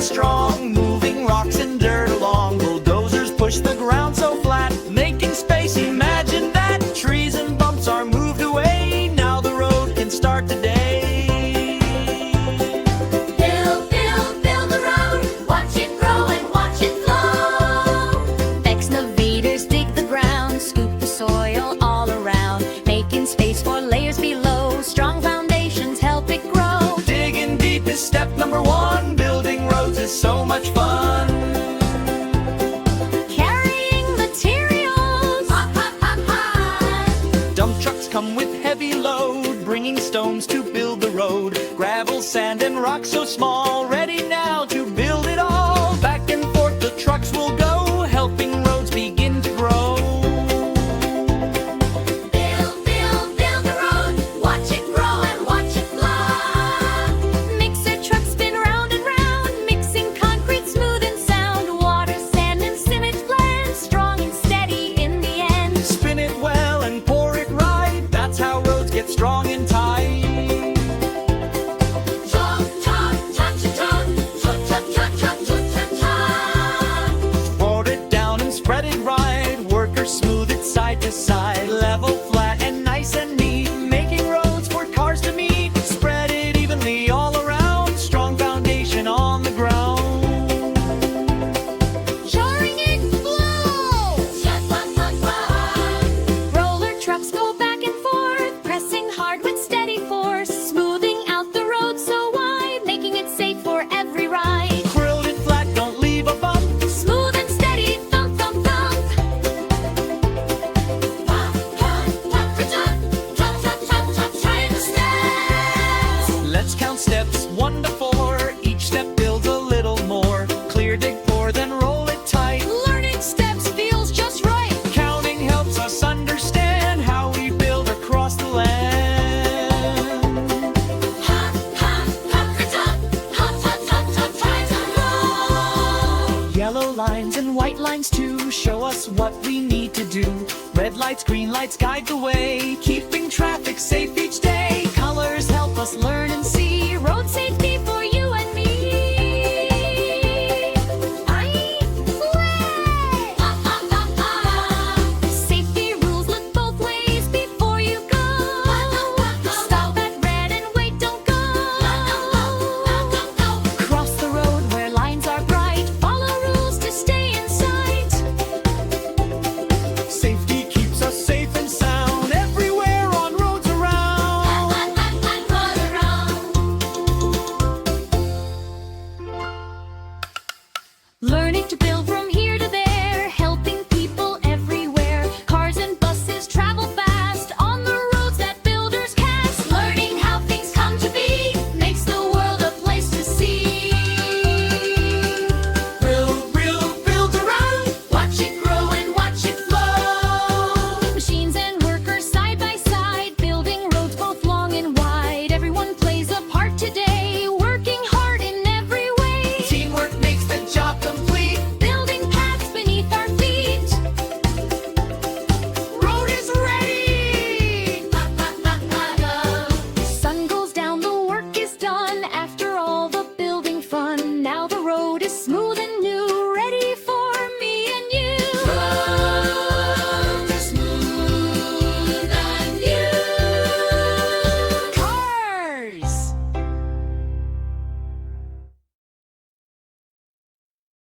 and strong, moving rocks and dirt along. Bulldozers push the ground so flat, making space. Imagine that. Trees and bumps are moved away. Now the road can start today. Space for layers below. Strong foundations help it grow. Digging deep is step number one. Building roads is so much fun. Carrying materials. Ha, ha, ha, ha. Dump trucks come with heavy load, bringing stones to build the road. Gravel, sand, and rock so small, ready now to build it all. Back and forth the trucks will go, helping roads begin to grow. Strong and tight. Pour it down and spread it right. Workers smooth it side to side. Level, flat, and nice and neat, making roads for cars to meet. Spread it evenly all around. Strong foundation on the ground. Shoring it flow. Roller trucks go back and forth, pressing hard with steady force, smoothing out the road so wide, making it safe for every ride. Curled it flat, don't leave a bump. Smooth and steady, thump, thump, thump. Trying the steps. Let's count steps 1 to 4. Each step builds a little more. Clear, dig, pour, then roll it tight. Learning steps feels just right. Counting helps us understand how we build across the land. Yellow lines and white lines too show us what we need to do. Red lights, green lights guide the way, keeping traffic safe each day. Colors help us learn and see.